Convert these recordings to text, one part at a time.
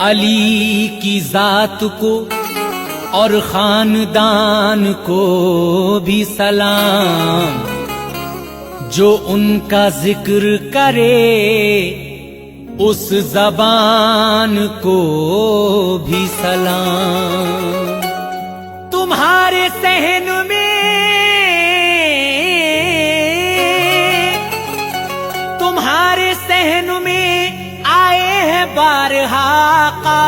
अली की जात को और खानदान को भी सलाम, जो उनका जिक्र करे उस जबान को भी सलाम। तुम्हारे सहन में आए हैं बारहा का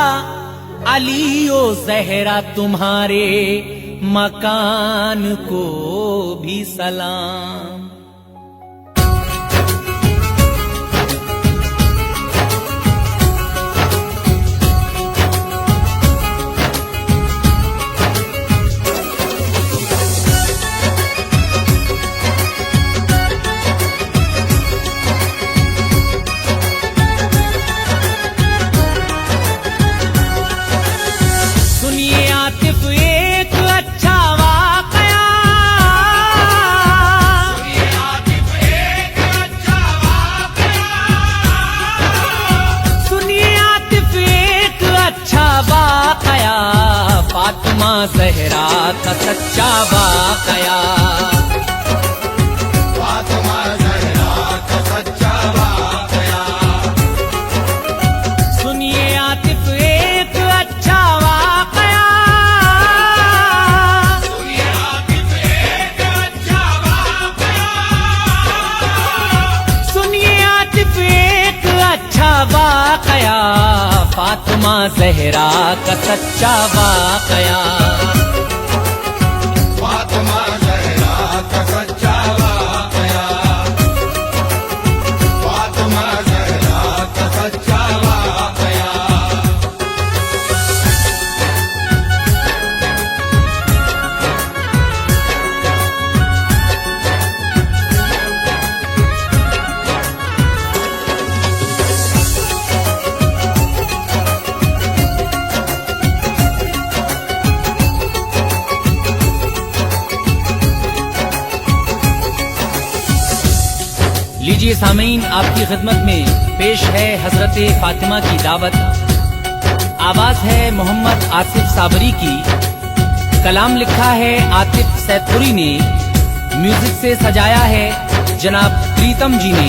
अली ओ ज़हरा, तुम्हारे मकान को भी सलाम। फातिमा ज़हरा का सच्चा वाक़या, फातिमा ज़हरा का सच्चा वाक़या। सुनिए आतिफ एक अच्छा वाक़या, सुनिए आतिफ एक अच्छा वाक़या। सुनिए आतिफ एक अच्छा वाक़या, फातिमा ज़हरा का सच्चा वाक़या। फातिमा ज़हरा का सच्चा वाक़या, फातिमा ज़हरा का सच्चा वाक़या। लीजिए सामीन, आपकी खिदमत में पेश है हजरत फातिमा की दावत। आवाज है मोहम्मद आसिफ साबरी की, कलाम लिखा है आतिफ सैदपुरी ने, म्यूजिक से सजाया है जनाब प्रीतम जी ने,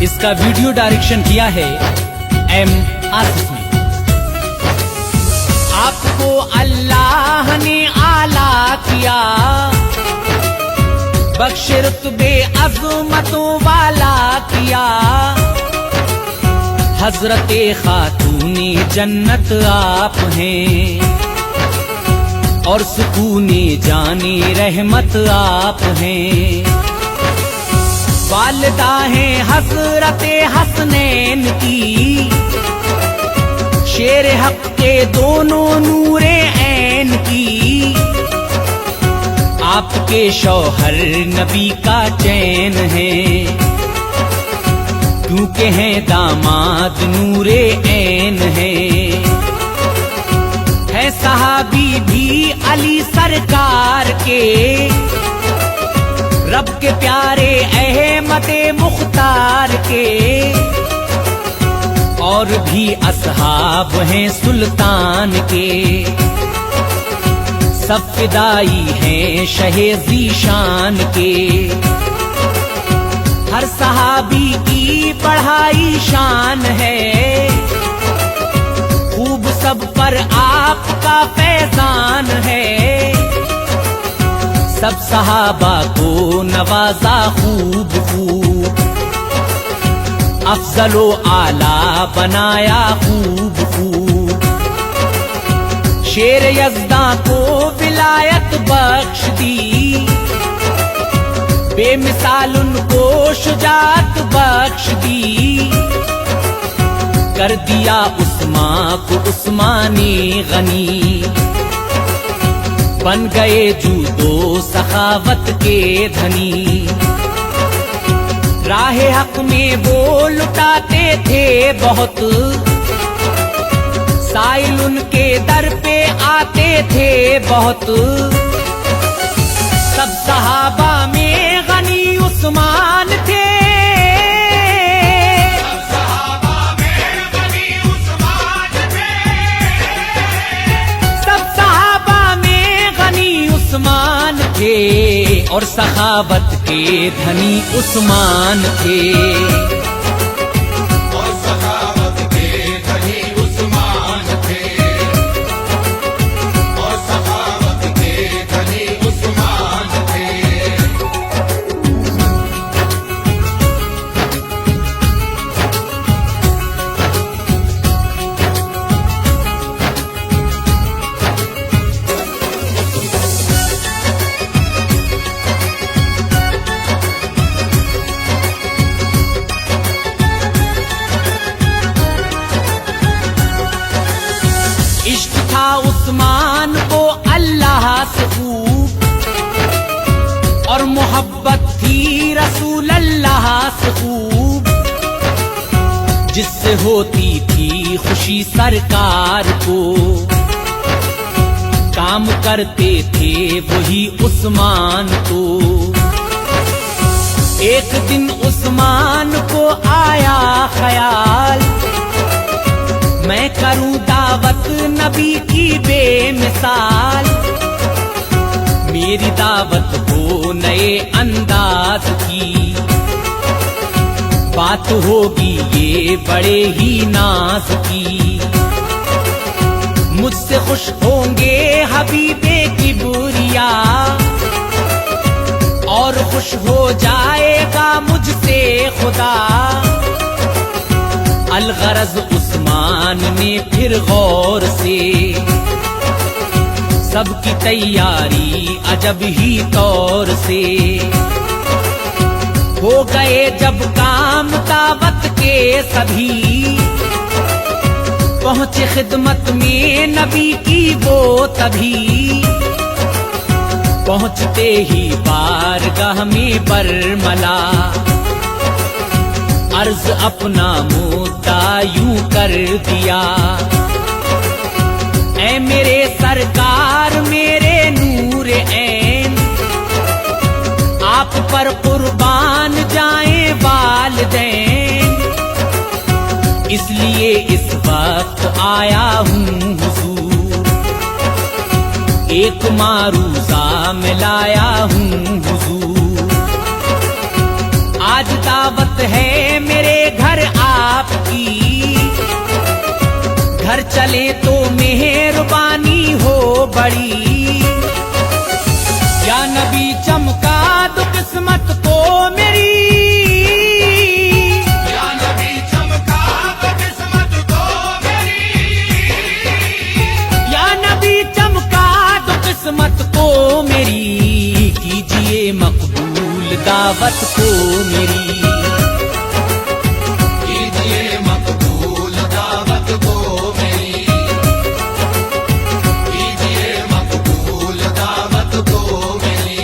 इसका वीडियो डायरेक्शन किया है एम आसिफ ने। आपको अल्लाह ने आला किया, बख्शे रुतबे अज़मतों वाला किया, हजरते खातूने जन्नत आप हैं और सुकूने जाने रहमत आप हैं। वालिदा हैं हजरते हसनैन की, शेर हक के दोनों नूरे ऐन की, आपके शौहर नबी का चैन है, क्योंकि हैं दामाद नूरे ऐन है सहाबी भी अली सरकार के, रब के प्यारे अहमदे मुख्तार के, और भी असहाब हैं सुल्तान के, सब फिदाई हैं शहे ज़ीशान के। हर सहाबी की बढ़ाई शान है, खूब सब पर आपका फैजान है, सब सहाबा को नवाजा खूब खूब, अफजलो आला बनाया खूब खूब, शेर यज़दा को विलायत बख्श दी, बेमिसाल उनको शुजात बख्श दी, कर दिया उस्मान को उस्मानी गनी, बन गए जूदो सखावत के धनी। राह हक में वो लुटाते थे बहुत, साइल उनके दर पे आते थे बहुत, सब सहाबा में और सखावत के धनी उस्मान थे। और सखावत के धनी उस्मान थे। और सखावत के धनी उस्मान थे। इश्क था उस्मान को अल्लाह से खूब और मोहब्बत थी रसूल अल्लाह से खूब, जिससे होती थी खुशी सरकार को। काम करते थे वही उस्मान को। एक दिन उस्मान को आया ख्याल, मैं करूं दावत नबी की बेमिसाल। मेरी दावत हो नए अंदाज की, बात होगी ये बड़े ही नाज की। मुझसे खुश होंगे हबीबे किबरिया, और खुश हो जाएगा मुझसे खुदा। अलगरज उस्मान ने फिर गौर से सबकी तैयारी अजब ही तौर से। हो गए जब काम दावत के सभी, पहुंचे खिदमत में नबी की वो तभी। पहुंचते ही बारगाह में बरमला, अर्ज अपना मुद्दा यूं कर दिया। ऐ मेरे सरकार मेरे नूर ऐन, आप पर कुर्बान जाएं वालिदैन। इसलिए इस वक्त आया हूँ हुजूर, एक मारूजा में लाया हूँ हुजूर। आज दावत है मेरे घर आपकी, घर चले तो मेहरबानी हो बड़ी। या नबी चमका दो किस्मत को मेरी, या नबी चमका दो किस्मत को मेरी। या नबी चमका दो किस्मत को मेरी। कीजिए मकबूल दावत को मेरी, कीजिए मकबूल दावत को मेरी। कीजिए मकबूल दावत को मेरी।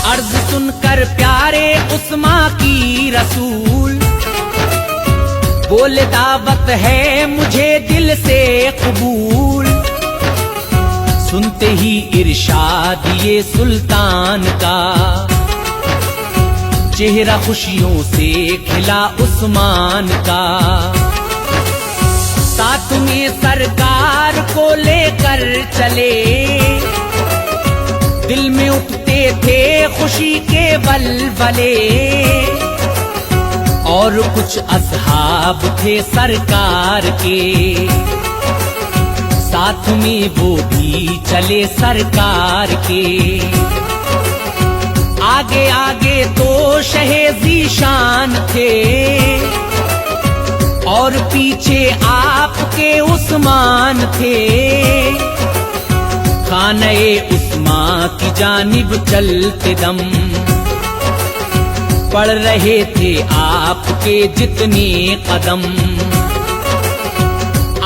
अर्ज सुनकर प्यारे उस्मा की रसूल, बोले दावत है मुझे दिल से कबूल। सुनते ही इरशाद ये सुल्तान का, चेहरा खुशियों से खिला उस्मान का। साथ में सरकार को लेकर चले, दिल में उठते थे खुशी के वलवले। और कुछ असहाब थे सरकार के, साथ में वो भी चले सरकार के। आगे आगे तो शहे ज़ीशान थे, और पीछे आपके उस्मान थे। खाने उस्मान की जानिब चलते दम, पड़ रहे थे आपके जितने कदम।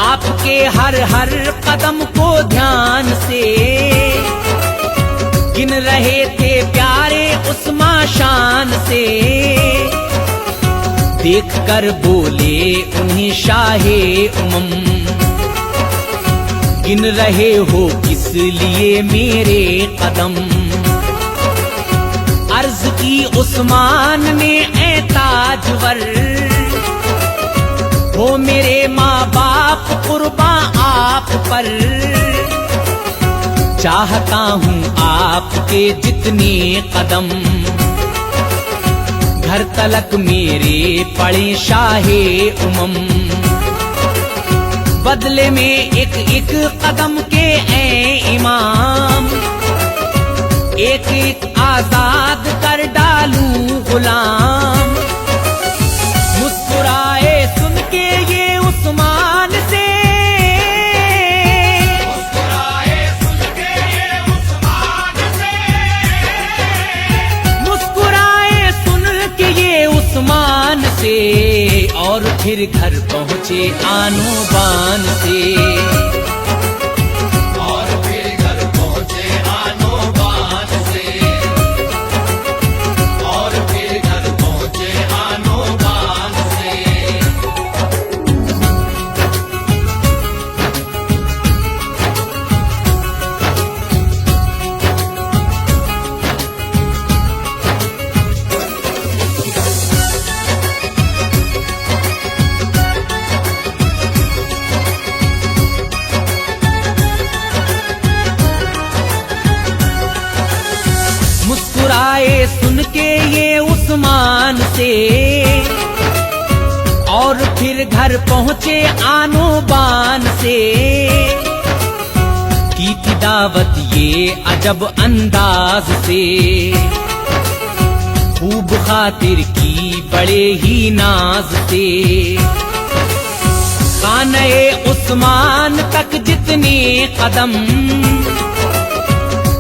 आपके हर हर कदम को ध्यान से गिन रहे थे प्यारे उस्मा शान से। देख कर बोले उन्हें शाहे उमम, गिन रहे हो किस लिए मेरे कदम। अर्ज की उस्मान ने ए ताजवर, हो मेरे माँ बाप कुर्बा आप पर। चाहता हूँ आपके जितने कदम, घर तलक मेरे पड़े शाहे उमम। बदले में एक एक कदम के ए इमाम, एक एक आजाद कर डालूं गुलाम। मुस्कुराए सुन के ये उस्मान से, मुस्कुराए सुन के ये उस्मान से, मुस्कुराए सुन के ये उस्मान से, और फिर घर पहुँचे आनो बान से। और फिर घर पहुँचे आनो बान से, और फिर घर पहुँचे आनो बान से। मुस्कुराए सुन के ये उस्मान से, और फिर घर पहुँचे आनो बान से। की थी दावत ये अजब अंदाज से, खूब खातिर की बड़े ही नाज से। खाने उस्मान तक जितने कदम,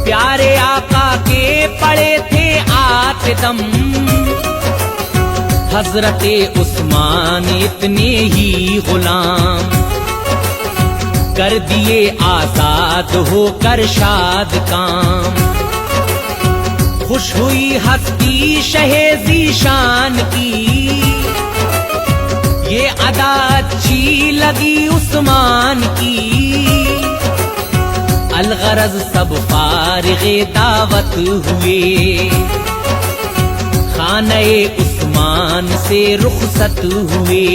प्यारे आका के पड़े थे आते दम। हजरते उस्मान इतने ही गुलाम, कर दिए आजाद होकर शाद काम। खुश हुई हस्ती शहे ज़ीशान की, ये अदा अच्छी लगी उस्मान की। अलगरज सब फारिगे दावत हुए, खाने उस्मान से रुखसत हुए।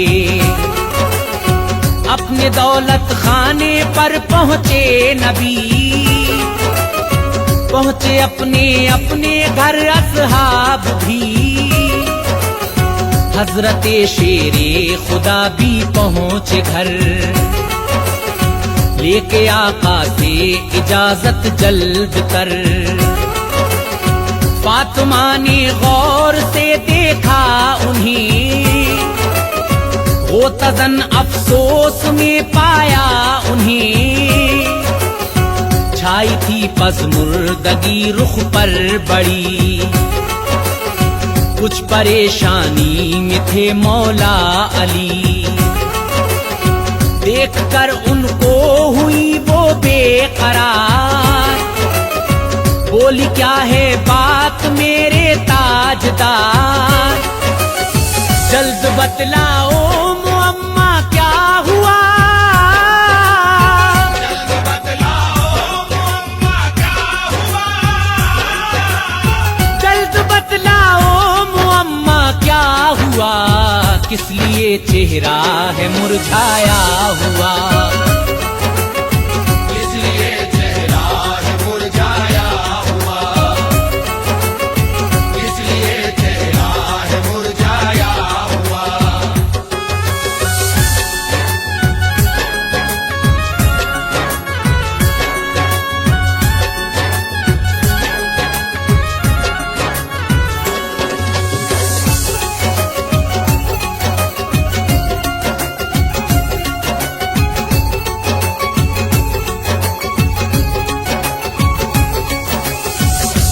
अपने दौलत खाने पर पहुँचे नबी, पहुँचे अपने अपने घर असहाब भी। हजरते शेरे खुदा भी पहुँचे घर, लेके आका से इजाजत जल्द कर। फातिमा ने गौर से देखा उन्हें, वो तजन अफसोस में पाया उन्हें। छाई थी पज़मुर्दगी रुख पर बड़ी, कुछ परेशानी में थे मौला अली। देखकर उनको हुई वो बेकरार, बोली क्या है बात मेरे ताजदार। जल्द बतलाओ मुअम्मा क्या हुआ, जल्द बतलाओ मुअम्मा क्या हुआ, जल्द बतलाओ मुअम्मा क्या हुआ। किस लिए चेहरा है मुरझाया हुआ, इसलिए चेहरा है मुरझाया हुआ, इसलिए चेहरा है मुरझाया हुआ।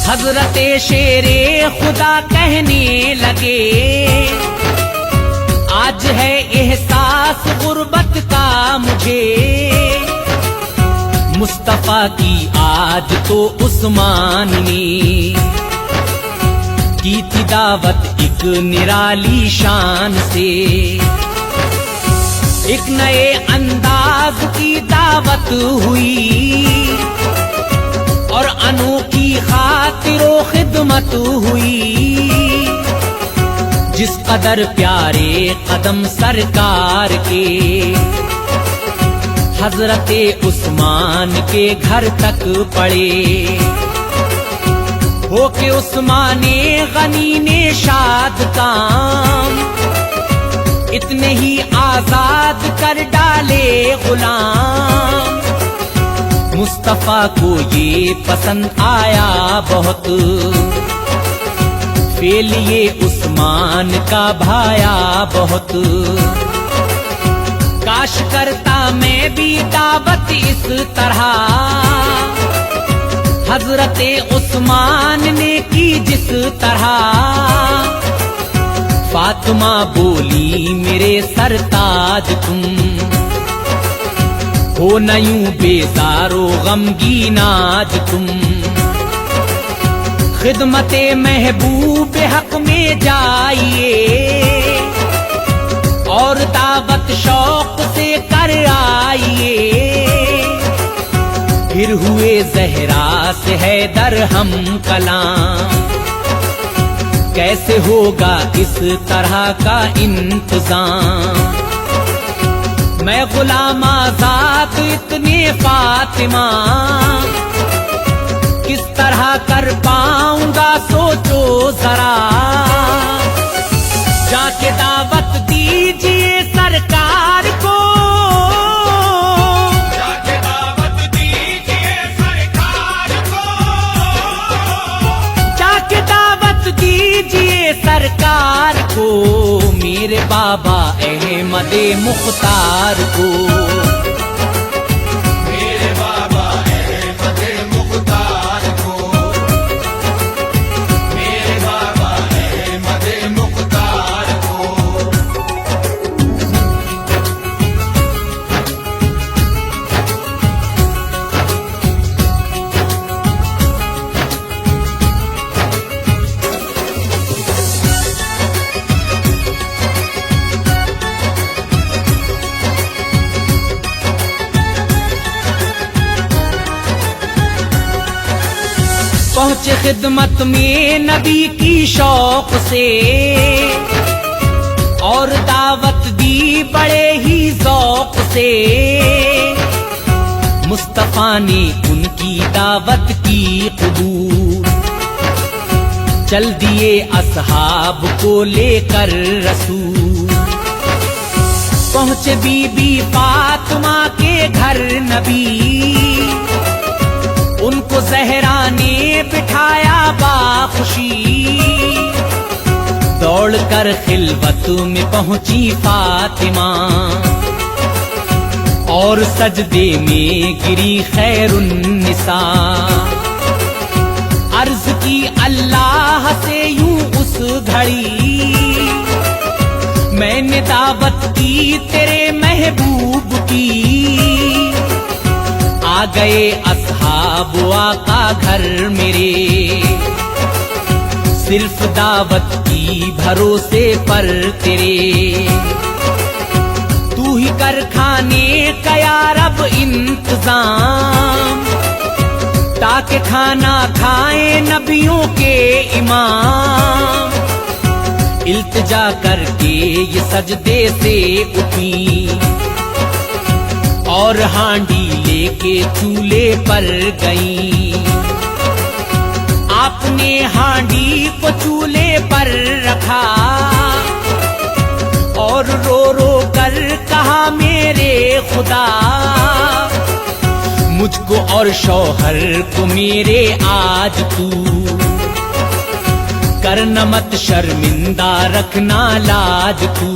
हजरते शेरे खुदा कहने लगे, आज है एहसास गुर्बत का मुझे। मुस्तफा की आज तो उस्मान ने की थी दावत एक निराली शान से, एक नए अंदाज की दावत हुई और अनोखी खातिरो खिदमत हुई। जिस कदर प्यारे कदम सरकार के हजरते उस्मान के घर तक पड़े, होके उस्माने गनी ने शाद काम, इतने ही आजाद कर डाले गुलाम। मुस्तफा को ये पसंद आया बहुत, फेल ये उस्मान का भाया बहुत। काश करता मैं भी दावत इस तरह, हजरते उस्मान ने की जिस तरह। फातिमा बोली मेरे सरताज तुम, हो न यूं बेजारो गमगीन आज तुम। खिदमते महबूब हक में जाइए और दावत शौक से कर आइए। फिर हुए जहरा से हैदर हम कलाम, कैसे होगा इस तरह का इंतजाम। मैं गुलाम आजाद इतने फातिमा, किस तरह कर पाऊंगा सोचो जरा। जाके दावत दीजिए सरकार को, जाके दावत दीजिए सरकार को, जाके दावत दीजिए सरकार को, मेरे बाबा अहमद मुख्तार को। मेरे बाबा अहमद मुख्तार को, मेरे बाबा अहमद मुख्तार को। पहुंचे खिदमत में नबी की शौक से, और दावत दी बड़े ही ज़ौक़ से। मुस्तफा ने उनकी दावत की कबूल, चल दिए असहाब को लेकर रसूल। पहुंचे बीबी फातिमा के घर नबी, उनको ज़हरा ने बिठाया बाखुशी। दौड़ कर खिलवत में पहुंची फातिमा, और सजदे में गिरी खैरुन्निसा। अर्ज की अल्लाह से यूं उस घड़ी, मैंने दावत की तेरे महबूब की। आ गए असहाब आका घर मेरे, सिर्फ दावत की भरोसे पर तेरे। तू ही कर खाने का या रब इंतजाम, ताकि खाना खाएं नबियों के इमाम। इल्तिजा करके ये सजदे से उठी, और हांडी लेके चूल्हे पर गई। आपने हांडी को चूल्हे पर रखा, और रो रो कर कहा मेरे खुदा, मुझको और शौहर को मेरे आज तू। करना मत शर्मिंदा रखना लाज तू।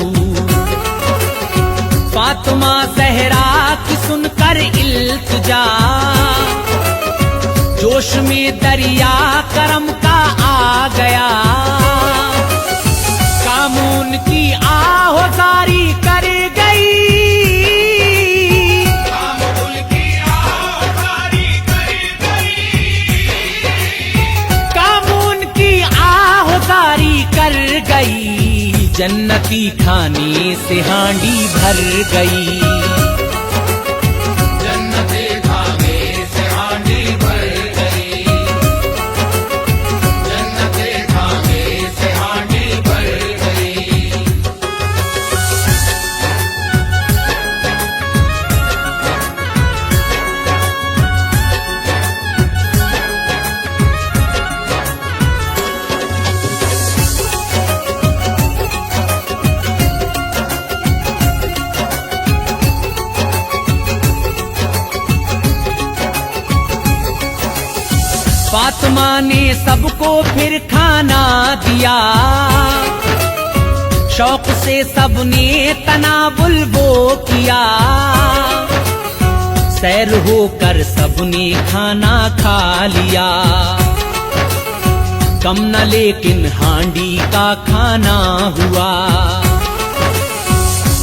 फातिमा ज़हरा की सुनकर इल्तिजा, जोश में दरिया करम का आ गया। कामून की आहोजारी कर गई, कामून की आहोजारी कर गई, कामून की आहोजारी जन्नती खाने से हांडी भर गई। जन्नते खाने से हांडी भर गई। जन्नते खाने से हांडी भर गई। फातिमा ने सबको फिर खाना दिया, शौक से सबने तनावुल वो किया। सैर होकर सबने खाना खा लिया, कम न लेकिन हांडी का खाना हुआ।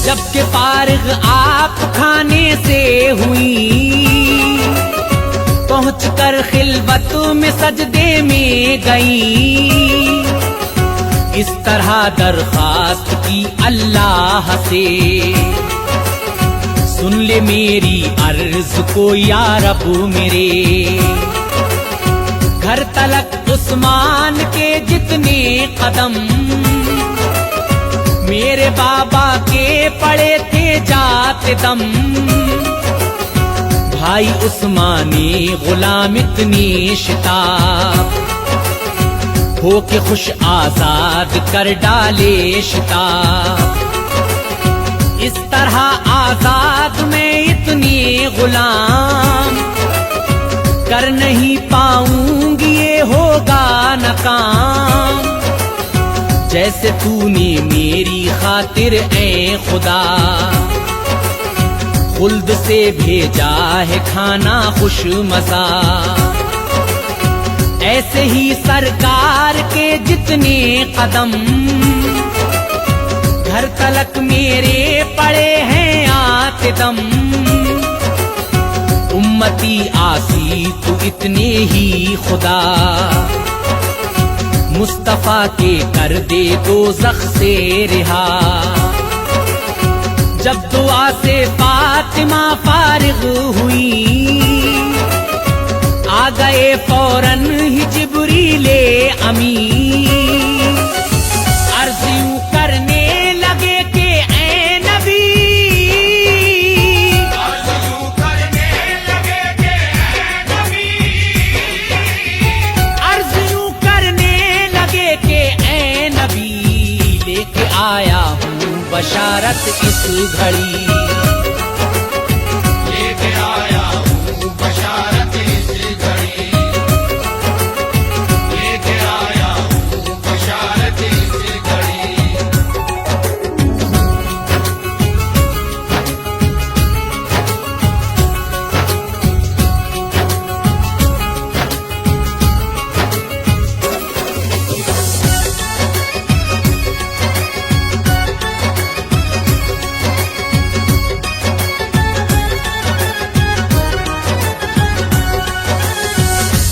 जबकि फारिग आप खाने से हुई, पहुंचकर खिलवत में सजदे में गई। इस तरह दरखास्त की अल्लाह से, सुन ले मेरी अर्ज को या रब मेरे। घर तलक उस्मान के जितने कदम मेरे बाबा के पड़े थे जाते दम। भाई उस्मानी गुलाम इतनी शिताब, हो के खुश आजाद कर डाले शिताब। इस तरह आजाद में इतनी गुलाम, कर नहीं पाऊंगी ये होगा नाकाम। जैसे तूने मेरी खातिर ऐ खुदा, खुल्द से भेजा है खाना खुश मजा। ऐसे ही सरकार के जितने कदम, घर तलक मेरे पड़े हैं आते दम। उम्मती आसी तू इतने ही खुदा, मुस्तफा के कर दे दोज़ख से रिहा। जब दुआ से फातिमा फारिग हुई, आ गए फौरन ही जिब्रीले अमी। अर्ज़ यूं करने लगे कि ऐ नबी, अर्ज़ यूं करने लगे कि ऐ नबी। अर्ज़ यूं करने लगे कि ऐ नबी, लेके आया हूँ बशारत इस घड़ी। लेके आया हूँ बशारत इस घड़ी। लेके आया हूँ बशारत इस घड़ी।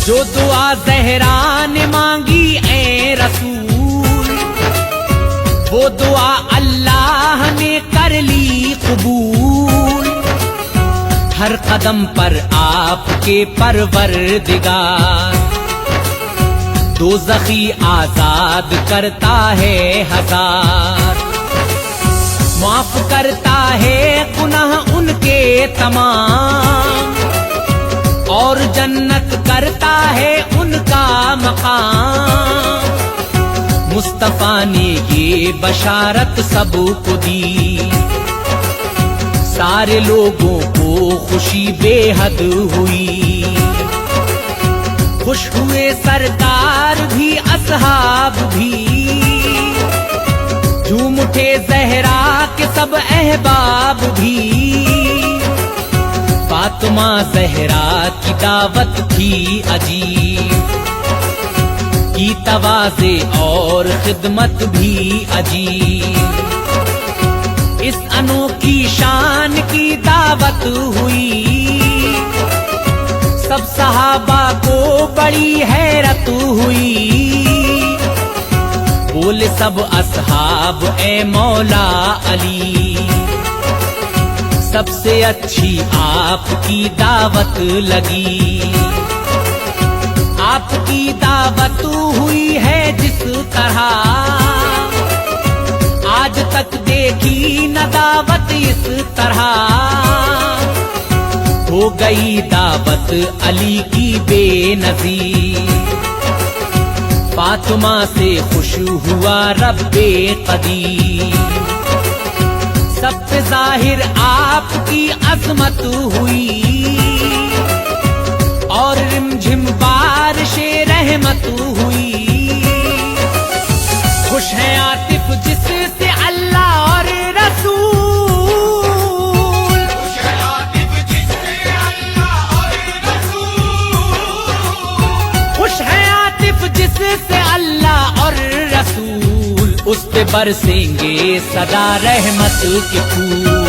जो दुआ ज़हरा ने मांगी ऐ रसूल, वो दुआ अल्लाह ने कर ली कबूल। हर कदम पर आपके परवरदिगार, दोज़खी आजाद करता है हजार। माफ करता है गुनाह उनके तमाम, और जन्नत करता है उनका मकाम। मुस्तफा ने ये बशारत सबको दी, सारे लोगों को खुशी बेहद हुई। खुश हुए सरकार भी असहाब भी, झूम उठे ज़हरा के सब अहबाब भी। फातिमा ज़हरा की दावत थी अजीब, की तवाज़े और खिदमत भी अजीब। इस अनोखी शान की दावत हुई, सब सहाबा को बड़ी हैरत हुई। बोले सब असहाब ए मौला अली, सबसे अच्छी आपकी दावत लगी। आपकी दावत हुई है जिस तरह आज तक देखी न दावत इस तरह। हो गई दावत अली की बेनज़ीर, फातिमा से खुश हुआ रब्बे कदीर। सबसे जाहिर आपकी अजमत हुई और रिमझिम बारिशे रहमत हुई। खुश है आतिफ जिससे अल्लाह और रसूल, खुश है आतिफ जिससे अल्लाह और रसूल, खुश है आतिफ जिससे अल्लाह और रसूल। उस पे बरसेंगे सदा रहमत के फूल।